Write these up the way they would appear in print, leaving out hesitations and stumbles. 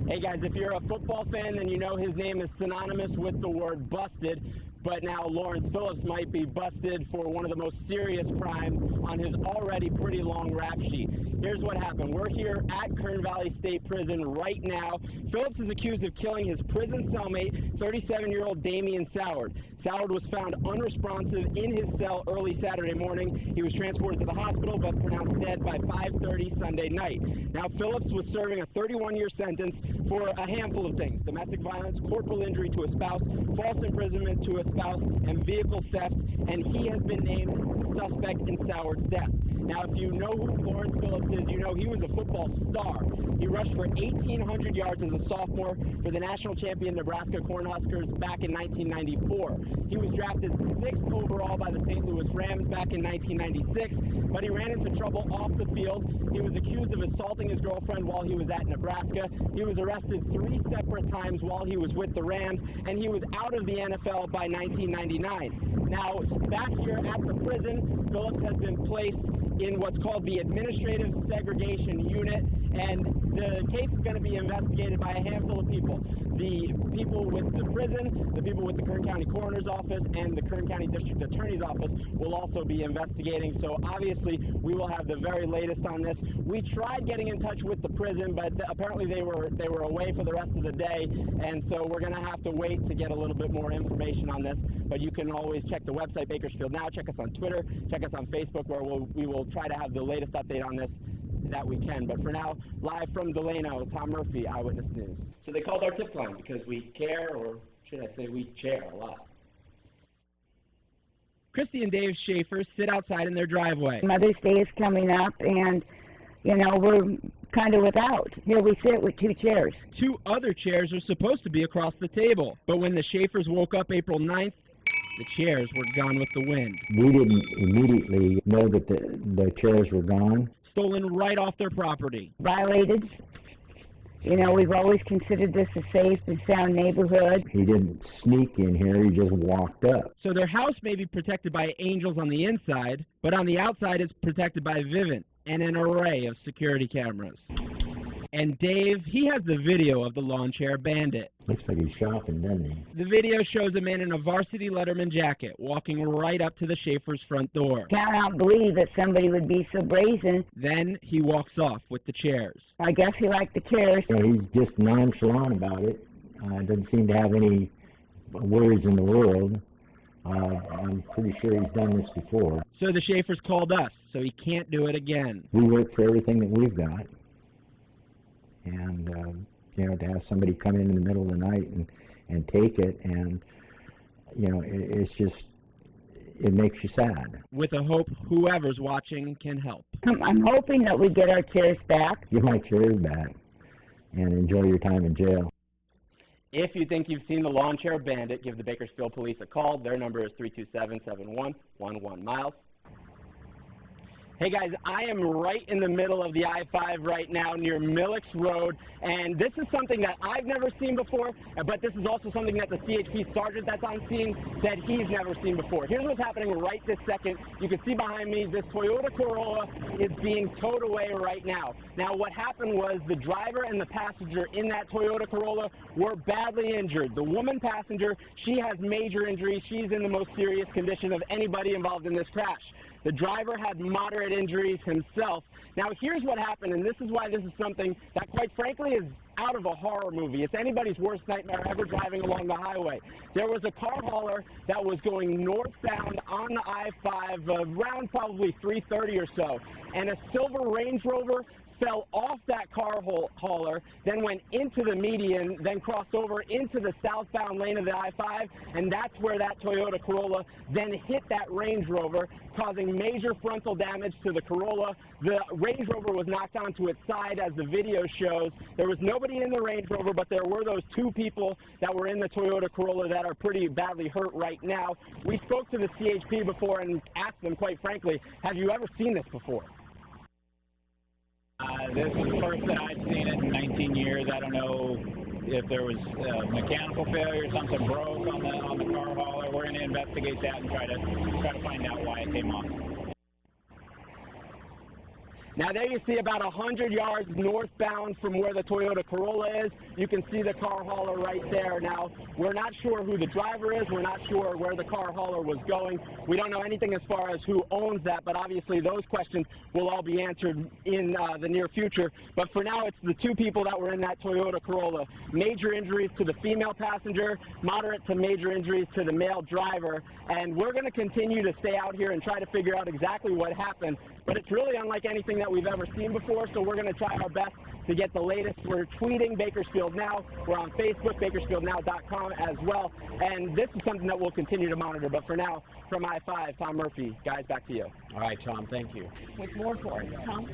Hey guys, if you're a football fan, then you know his name is synonymous with the word busted. But now Lawrence Phillips might be busted for one of the most serious crimes on his already pretty long rap sheet. Here's what happened. We're here at Kern Valley State Prison right now. Phillips is accused of killing his prison cellmate, 37-year-old Damian Soward. Soward was found unresponsive in his cell early Saturday morning. He was transported to the hospital but pronounced dead by 5:30 Sunday night. Now, Phillips was serving a 31-year sentence for a handful of things: domestic violence, corporal injury to a spouse, false imprisonment to a spouse, and vehicle theft, and he has been named the suspect in Soward's death. Now, if you know who Lawrence Phillips is, you know he was a football star. He rushed for 1,800 yards as a sophomore for the national champion Nebraska Cornhuskers back in 1994. He was drafted 6th overall by the St. Louis Rams back in 1996, but he ran into trouble off the field. He was accused of assaulting his girlfriend while he was at Nebraska. He was arrested 3 separate times while he was with the Rams, and he was out of the NFL by 1999. Now, back here at the prison, Phillips has been placed in what's called the Administrative Segregation Unit, and the case is going to be investigated by a handful of people. The people with the prison, the people with the Kern County Coroner's Office, and the Kern County District Attorney's Office will also be investigating, so obviously we will have the very latest on this. We tried getting in touch with the prison, but apparently they were away for the rest of the day, and so we're going to have to wait to get a little bit more information on this, but you can always check the website Bakersfield Now, check us on Twitter, check us on Facebook, where we will try to have the latest update on this that we can. But for now, live from Delano, Tom Murphy, Eyewitness News. So they called our tip line because we care, or should I say we chair a lot. Christy and Dave Schaefer sit outside in their driveway. Mother's Day is coming up, and, you know, we're kind of without. Here we sit with 2 chairs. 2 other chairs are supposed to be across the table, but when the Schaefers woke up April 9th, the chairs were gone with the wind. We didn't immediately know that the chairs were gone. Stolen right off their property. Violated. You know, we've always considered this a safe and sound neighborhood. He didn't sneak in here, he just walked up. So their house may be protected by angels on the inside, but on the outside it's protected by Vivint and an array of security cameras. And Dave, he has the video of the lawn chair bandit. Looks like he's shopping, doesn't he? The video shows a man in a varsity Letterman jacket walking right up to the Schaefer's front door. Cannot believe that somebody would be so brazen. Then he walks off with the chairs. I guess he liked the chairs. So he's just nonchalant about it. Doesn't seem to have any worries in the world. I'm pretty sure he's done this before. So the Schaefers called us, so he can't do it again. We work for everything that we've got. And, you know, to have somebody come in the middle of the night and take it, and, you know, it's just, it makes you sad. With a hope whoever's watching can help. I'm hoping that we get our chairs back. Get my chairs back and enjoy your time in jail. If you think you've seen the lawn chair bandit, give the Bakersfield Police a call. Their number is 327-7111 Miles. Hey guys, I am right in the middle of the I-5 right now near Millix Road, and this is something that I've never seen before, but this is also something that the CHP sergeant that's on scene said he's never seen before. Here's what's happening right this second. You can see behind me, this Toyota Corolla is being towed away right now. Now what happened was the driver and the passenger in that Toyota Corolla were badly injured. The woman passenger, she has major injuries. She's in the most serious condition of anybody involved in this crash. The driver had moderate injuries himself. Now here's what happened, and this is why this is something that quite frankly is out of a horror movie. It's anybody's worst nightmare ever driving along the highway. There was a car hauler that was going northbound on the I-5 around probably 3:30 or so, and a silver Range Rover fell off that car hauler, then went into the median, then crossed over into the southbound lane of the I-5, and that's where that Toyota Corolla then hit that Range Rover, causing major frontal damage to the Corolla. The Range Rover was knocked onto its side, as the video shows. There was nobody in the Range Rover, but there were those 2 people that were in the Toyota Corolla that are pretty badly hurt right now. We spoke to the CHP before and asked them, quite frankly, have you ever seen this before? This is the first that I've seen it in 19 years. I don't know if there was mechanical failure, something broke on the car hauler. We're going to investigate that and try to find out why it came off. Now there you see about 100 yards northbound from where the Toyota Corolla is. You can see the car hauler right there. Now, we're not sure who the driver is. We're not sure where the car hauler was going. We don't know anything as far as who owns that, but obviously those questions will all be answered in the near future. But for now, it's the two people that were in that Toyota Corolla. Major injuries to the female passenger, moderate to major injuries to the male driver. And we're going to continue to stay out here and try to figure out exactly what happened. But it's really unlike anything that we've ever seen before, so we're going to try our best to get the latest. We're tweeting Bakersfield Now. We're on Facebook, bakersfieldnow.com as well. And this is something that we'll continue to monitor. But for now, from I-5, Tom Murphy. Guys, back to you. All right, Tom, thank you. With more for us, Tom.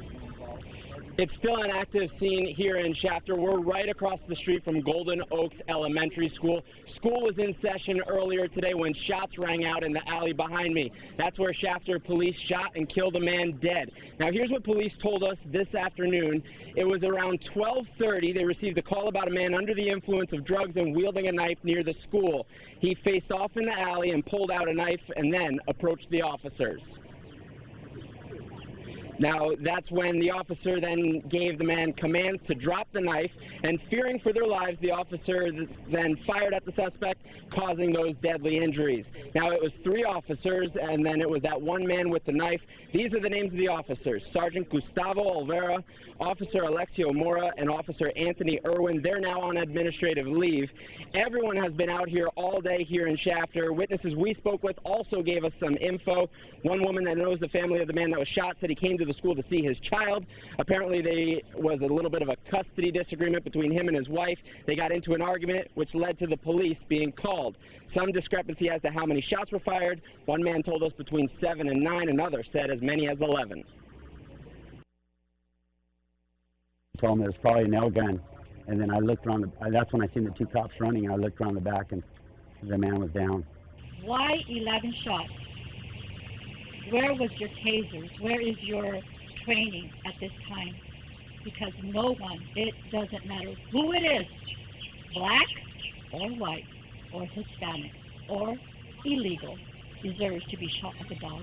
It's still an active scene here in Shafter. We're right across the street from Golden Oaks Elementary School. School was in session earlier today when shots rang out in the alley behind me. That's where Shafter police shot and killed a man dead. Now here's what police told us this afternoon. It was around 12:30. They received a call about a man under the influence of drugs and wielding a knife near the school. He faced off in the alley and pulled out a knife and then approached the officers. Now, that's when the officer then gave the man commands to drop the knife, and fearing for their lives, the officer then fired at the suspect, causing those deadly injuries. Now, it was 3 officers, and then it was that one man with the knife. These are the names of the officers: Sergeant Gustavo Olvera, Officer Alexio Mora, and Officer Anthony Irwin. They're now on administrative leave. Everyone has been out here all day here in Shafter. Witnesses we spoke with also gave us some info. One woman that knows the family of the man that was shot said he came to the school to see his child. Apparently there was a little bit of a custody disagreement between him and his wife. They got into an argument which led to the police being called. Some discrepancy as to how many shots were fired. One man told us between 7 and 9. Another said as many as 11. Told me it was probably a nail gun, and then I looked around that's when I seen the 2 cops running, and I looked around the back and the man was down. Why 11 shots? Where was your tasers? Where is your training at this time? Because no one, it doesn't matter who it is, black or white or Hispanic or illegal, deserves to be shot like a dog.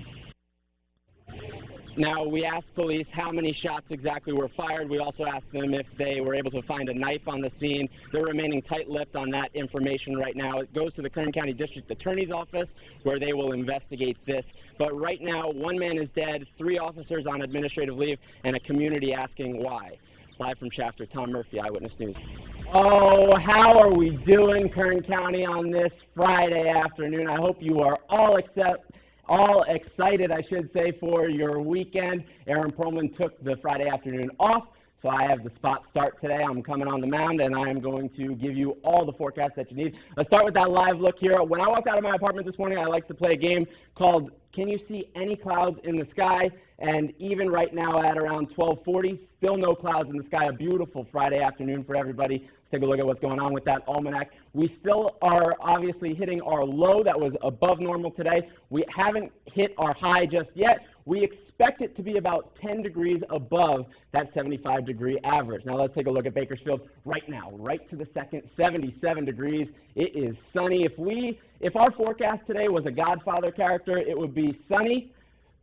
Now, we asked police how many shots exactly were fired. We also asked them if they were able to find a knife on the scene. They're remaining tight-lipped on that information right now. It goes to the Kern County District Attorney's Office, where they will investigate this. But right now, 1 man is dead, 3 officers on administrative leave, and a community asking why. Live from Shafter, Tom Murphy, Eyewitness News. Oh, how are we doing, Kern County, on this Friday afternoon? I hope you are all excited, I should say, for your weekend. Aaron Perlman took the Friday afternoon off, so I have the spot start today. I'm coming on the mound, and I am going to give you all the forecast that you need. Let's start with that live look here. When I walked out of my apartment this morning, I like to play a game called Can You See Any Clouds in the Sky? And even right now at around 12:40, still no clouds in the sky. A beautiful Friday afternoon for everybody. Let's take a look at what's going on with that almanac. We still are obviously hitting our low that was above normal today. We haven't hit our high just yet. We expect it to be about 10 degrees above that 75-degree average. Now let's take a look at Bakersfield right now, right to the second, 77 degrees. It is sunny. If our forecast today was a Godfather character, it would be sunny.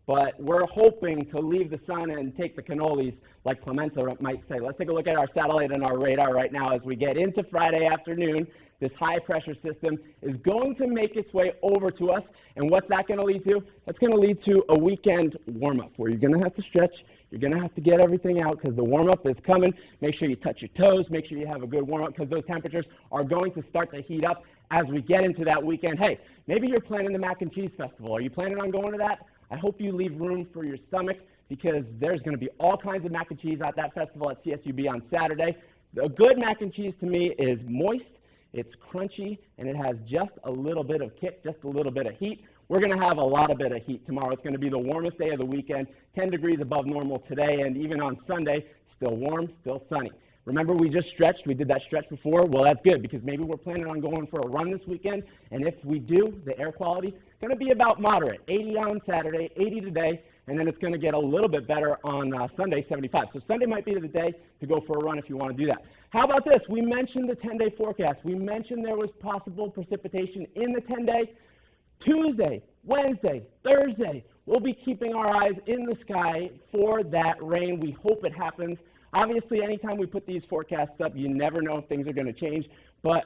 But we're hoping to leave the sun and take the cannolis, like Clemenza might say. Let's take a look at our satellite and our radar right now as we get into Friday afternoon. This high-pressure system is going to make its way over to us. And what's that going to lead to? That's going to lead to a weekend warm-up where you're going to have to stretch. You're going to have to get everything out because the warm-up is coming. Make sure you touch your toes. Make sure you have a good warm-up because those temperatures are going to start to heat up as we get into that weekend. Hey, maybe you're planning the Mac and Cheese Festival. Are you planning on going to that? I hope you leave room for your stomach because there's going to be all kinds of mac and cheese at that festival at CSUB on Saturday. A good mac and cheese to me is moist, it's crunchy, and it has just a little bit of kick, just a little bit of heat. We're going to have a lot of bit of heat tomorrow. It's going to be the warmest day of the weekend, 10 degrees above normal today, and even on Sunday, still warm, still sunny. Remember, we just stretched. We did that stretch before. Well, that's good because maybe we're planning on going for a run this weekend. And if we do, the air quality is going to be about moderate. 80 on Saturday, 80 today, and then it's going to get a little bit better on Sunday, 75. So Sunday might be the day to go for a run if you want to do that. How about this? We mentioned the 10-day forecast. We mentioned there was possible precipitation in the 10-day. Tuesday, Wednesday, Thursday, we'll be keeping our eyes in the sky for that rain. We hope it happens. Obviously, anytime we put these forecasts up, you never know if things are going to change, but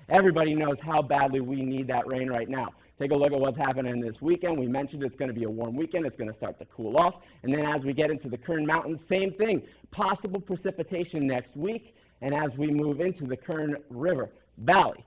everybody knows how badly we need that rain right now. Take a look at what's happening this weekend. We mentioned it's going to be a warm weekend. It's going to start to cool off. And then as we get into the Kern Mountains, same thing. Possible precipitation next week. And as we move into the Kern River Valley,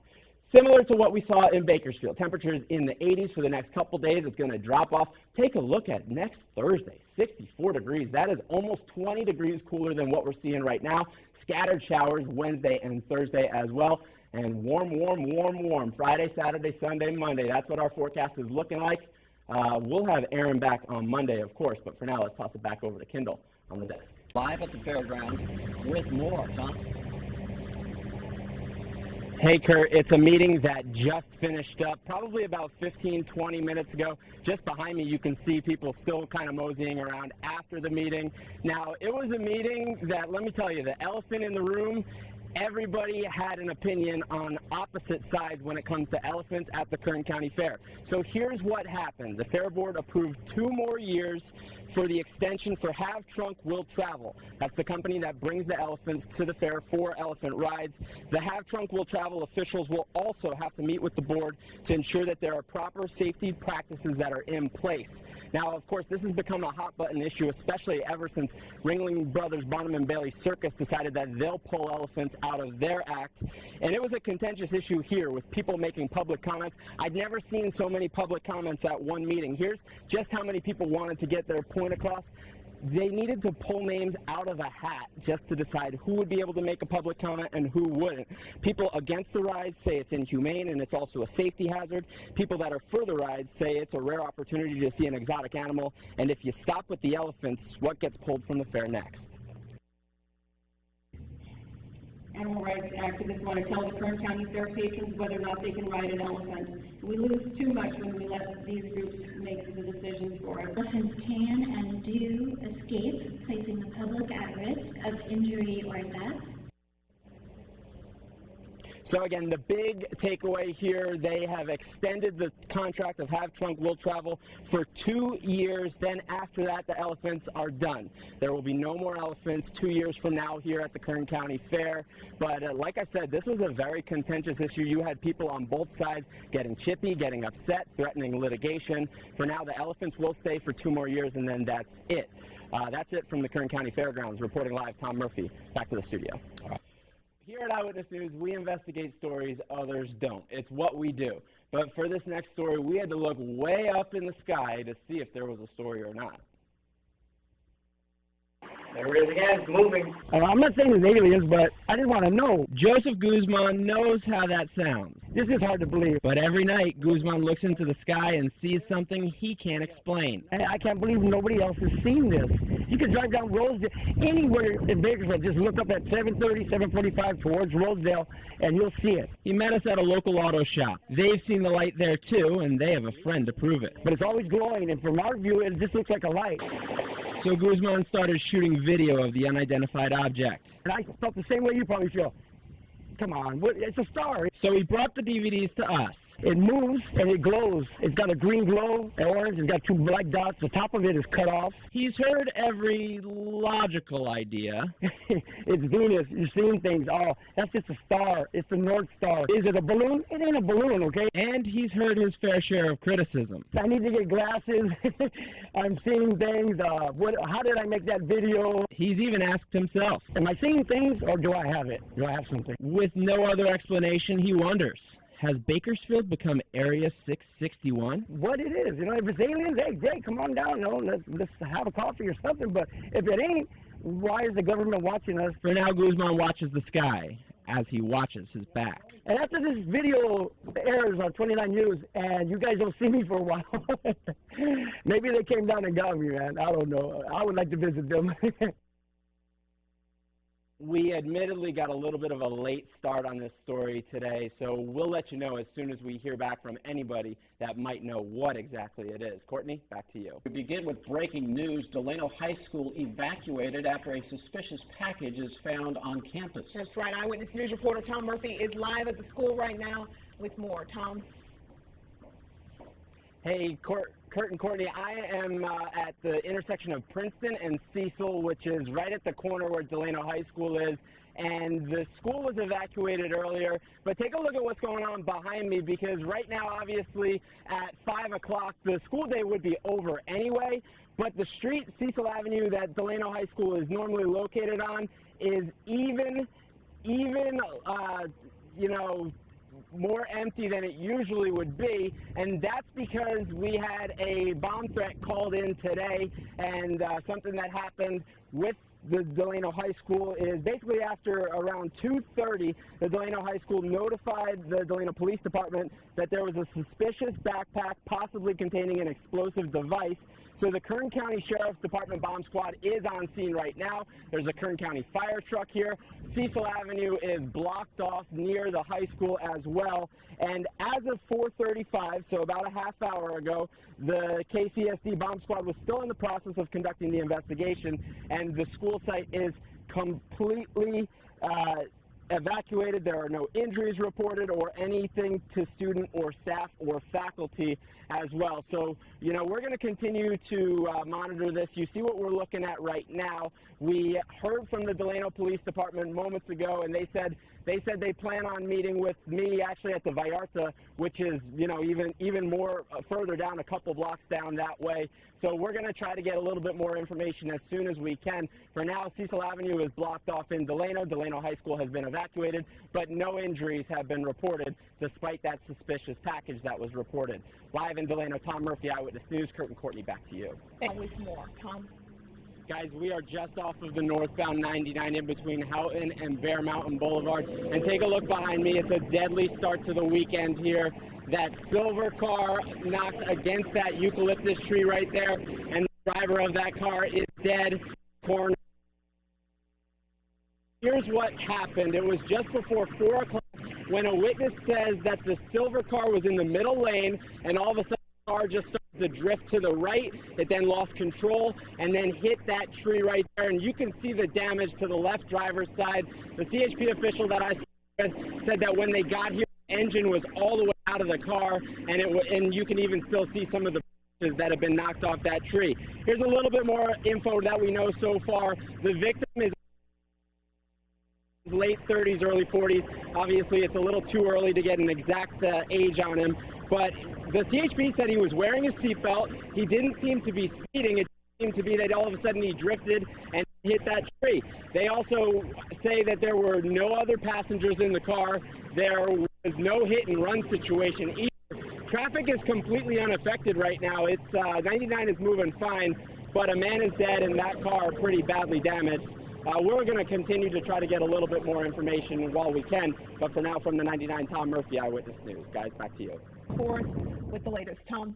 similar to what we saw in Bakersfield. Temperatures in the 80s for the next couple days. It's going to drop off. Take a look at next Thursday, 64 degrees. That is almost 20 degrees cooler than what we're seeing right now. Scattered showers Wednesday and Thursday as well. And warm, warm, warm, warm. Friday, Saturday, Sunday, Monday. That's what our forecast is looking like. We'll have Aaron back on Monday, of course. But for now, let's toss it back over to Kendall on the desk. Live at the fairgrounds with more, Tom. Hey, Kurt, it's a meeting that just finished up probably about 15, 20 minutes ago. Just behind me, you can see people still kind of moseying around after the meeting. Now, it was a meeting that, let me tell you, the elephant in the room, everybody had an opinion on opposite sides when it comes to elephants at the Kern County Fair. So here's what happened. The Fair Board approved 2 more years for the extension for Have Trunk Will Travel. That's the company that brings the elephants to the fair for elephant rides. The Have Trunk Will Travel officials will also have to meet with the board to ensure that there are proper safety practices that are in place. Now, of course, this has become a hot-button issue, especially ever since Ringling Brothers Barnum and Bailey Circus decided that they'll pull elephants out of their act. And it was a contentious issue here with people making public comments. I'd never seen so many public comments at one meeting. Here's just how many people wanted to get their point across. They needed to pull names out of a hat just to decide who would be able to make a public comment and who wouldn't. People against the rides say it's inhumane and it's also a safety hazard. People that are for the rides say it's a rare opportunity to see an exotic animal, and if you stop with the elephants, what gets pulled from the fair next? Animal rights activists want to tell the Kern County Fair patrons whether or not they can ride an elephant. We lose too much when we let these groups make the decisions for us. Elephants can and do escape, placing the public at risk of injury or death. So again, the big takeaway here, they have extended the contract of Have Trunk Will Travel for 2 years. Then after that, the elephants are done. There will be no more elephants 2 years from now here at the Kern County Fair. But like I said, this was a very contentious issue. You had people on both sides getting chippy, getting upset, threatening litigation. For now, the elephants will stay for 2 more years, and then that's it. That's it from the Kern County Fairgrounds. Reporting live, Tom Murphy. Back to the studio. Here at Eyewitness News, we investigate stories others don't. It's what we do. But for this next story, we had to look way up in the sky to see if there was a story or not. There it is again, it's moving. I'm not saying it's aliens, but I just want to know. Joseph Guzman knows how that sounds. This is hard to believe. But every night, Guzman looks into the sky and sees something he can't explain. I can't believe nobody else has seen this. You can drive down Rosedale, anywhere in Bakersfield, just look up at 730, 745 towards Rosedale, and you'll see it. He met us at a local auto shop. They've seen the light there too, and they have a friend to prove it. But it's always glowing, and from our view, it just looks like a light. So Guzman started shooting video of the unidentified object. And I felt the same way you probably feel. Come on, it's a star. So he brought the DVDs to us. It moves and it glows. It's got a green glow, an orange, it's got 2 black dots. The top of it is cut off. He's heard every logical idea. It's Venus. You're seeing things. Oh, that's just a star. It's the North Star. Is it a balloon? It ain't a balloon, okay? And he's heard his fair share of criticism. I need to get glasses. I'm seeing things. How did I make that video? He's even asked himself. Am I seeing things or do I have it? Do I have something? With no other explanation, he wonders, has Bakersfield become Area 661? What it is, you know, if it's aliens, hey, great, come on down, you know, let's have a coffee or something, but if it ain't, why is the government watching us? For now, Guzman watches the sky as he watches his back. And after this video airs on 29 News and you guys don't see me for a while, maybe they came down and got me, man. I don't know. I would like to visit them. We admittedly got a little bit of a late start on this story today, so we'll let you know as soon as we hear back from anybody that might know what exactly it is. Courtney, back to you. We begin with breaking news. Delano High School evacuated after a suspicious package is found on campus. That's right. Eyewitness News reporter Tom Murphy is live at the school right now with more. Tom? Hey, Kurt and Courtney, I am at the intersection of Princeton and Cecil, which is right at the corner where Delano High School is. And the school was evacuated earlier, but take a look at what's going on behind me, because right now, obviously, at 5 o'clock, the school day would be over anyway, but the street, Cecil Avenue, that Delano High School is normally located on, is even, you know, more empty than it usually would be, and that's because we had a bomb threat called in today, and something that happened with the Delano High School is basically after around 2:30, the Delano High School notified the Delano Police Department that there was a suspicious backpack possibly containing an explosive device. So the Kern County Sheriff's Department bomb squad is on scene right now. There's a Kern County fire truck here. Cecil Avenue is blocked off near the high school as well. And as of 4:35, so about a half hour ago, the KCSD bomb squad was still in the process of conducting the investigation, and the school site is completely evacuated. There are no injuries reported or anything to student or staff or faculty as well. So, you know, we're going to continue to monitor this. You see what we're looking at right now. We heard from the Delano Police Department moments ago, and they said they plan on meeting with me actually at the Vallarta, which is, you know, even more further down, a couple blocks down that way. So we're going to try to get a little bit more information as soon as we can. For now, Cecil Avenue is blocked off in Delano. Delano High School has been evacuated, but no injuries have been reported despite that suspicious package that was reported. Live in Delano, Tom Murphy, Eyewitness News. Kurt and Courtney, back to you. Always more, Tom. Guys, we are just off of the northbound 99 in between Houghton and Bear Mountain Boulevard. And take a look behind me. It's a deadly start to the weekend here. That silver car knocked against that eucalyptus tree right there, and the driver of that car is dead. Corner. Here's what happened. It was just before 4 o'clock when a witness says that the silver car was in the middle lane, and all of a sudden the car just started to drift to the right. It then lost control and then hit that tree right there, and you can see the damage to the left driver's side. The CHP official that I spoke with said that when they got here, the engine was all the way out of the car, and you can even still see some of the branches that have been knocked off that tree. Here's a little bit more info that we know so far. The victim is late 30s, early 40s. Obviously, it's a little too early to get an exact age on him, but the CHP said he was wearing his seatbelt. He didn't seem to be speeding. It seemed to be that all of a sudden he drifted and hit that tree. They also say that there were no other passengers in the car. There was no hit and run situation either. Traffic is completely unaffected right now. It's 99 is moving fine, but a man is dead and that car pretty badly damaged. We're going to continue to try to get a little bit more information while we can, but for now, from the 99, Tom Murphy, Eyewitness News. Guys, back to you. For us with the latest, Tom.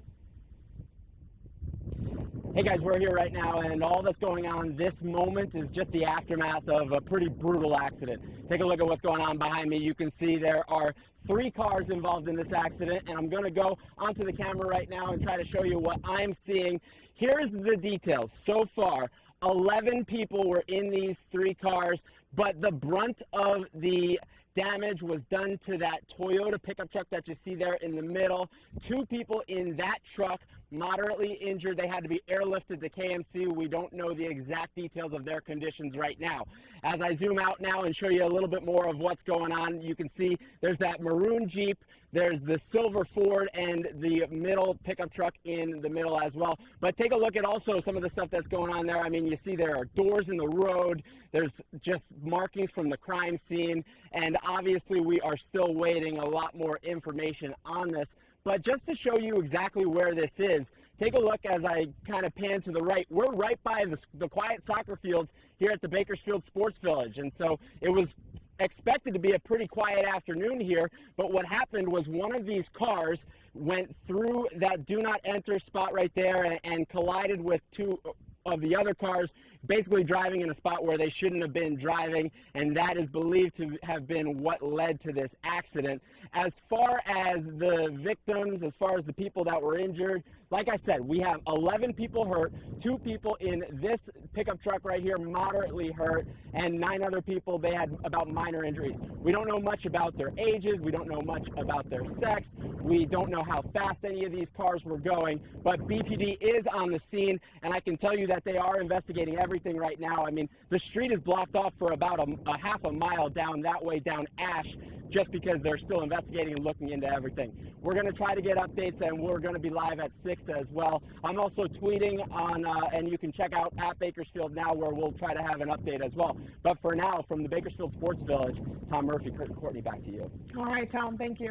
Hey guys, we're here right now, and all that's going on this moment is just the aftermath of a pretty brutal accident. Take a look at what's going on behind me. You can see there are 3 cars involved in this accident, and I'm going to go onto the camera right now and try to show you what I'm seeing. Here's the details. So far, 11 people were in these 3 cars, but the brunt of the damage was done to that Toyota pickup truck that you see there in the middle. 2 people in that truck moderately injured. They had to be airlifted to KMC. We don't know the exact details of their conditions right now. As I zoom out now and show you a little bit more of what's going on, you can see there's that maroon Jeep, there's the silver Ford, and the middle pickup truck in the middle as well. But take a look at also some of the stuff that's going on there. I mean, you see there are doors in the road, there's just markings from the crime scene, and obviously we are still waiting a lot more information on this. But just to show you exactly where this is, take a look as I kind of pan to the right. We're right by the quiet soccer fields here at the Bakersfield Sports Village, and so it was expected to be a pretty quiet afternoon here, but what happened was one of these cars went through that do not enter spot right there and collided with 2 of the other cars basically driving in a spot where they shouldn't have been driving, and that is believed to have been what led to this accident. As far as the victims, as far as the people that were injured, like I said, we have 11 people hurt, 2 people in this pickup truck right here moderately hurt, and 9 other people, they had about minor injuries. We don't know much about their ages, we don't know much about their sex, we don't know how fast any of these cars were going, but BPD is on the scene, and I can tell you that they are investigating everything right now. I mean, the street is blocked off for about a half a mile down that way, down Ash, just because they're still investigating and looking into everything. We're going to try to get updates, and we're going to be live at 6 as well. I'm also tweeting on, and you can check out at Bakersfield Now, where we'll try to have an update as well. But for now, from the Bakersfield Sports Village, Tom Murphy, Kurt and Courtney, back to you. All right, Tom, thank you.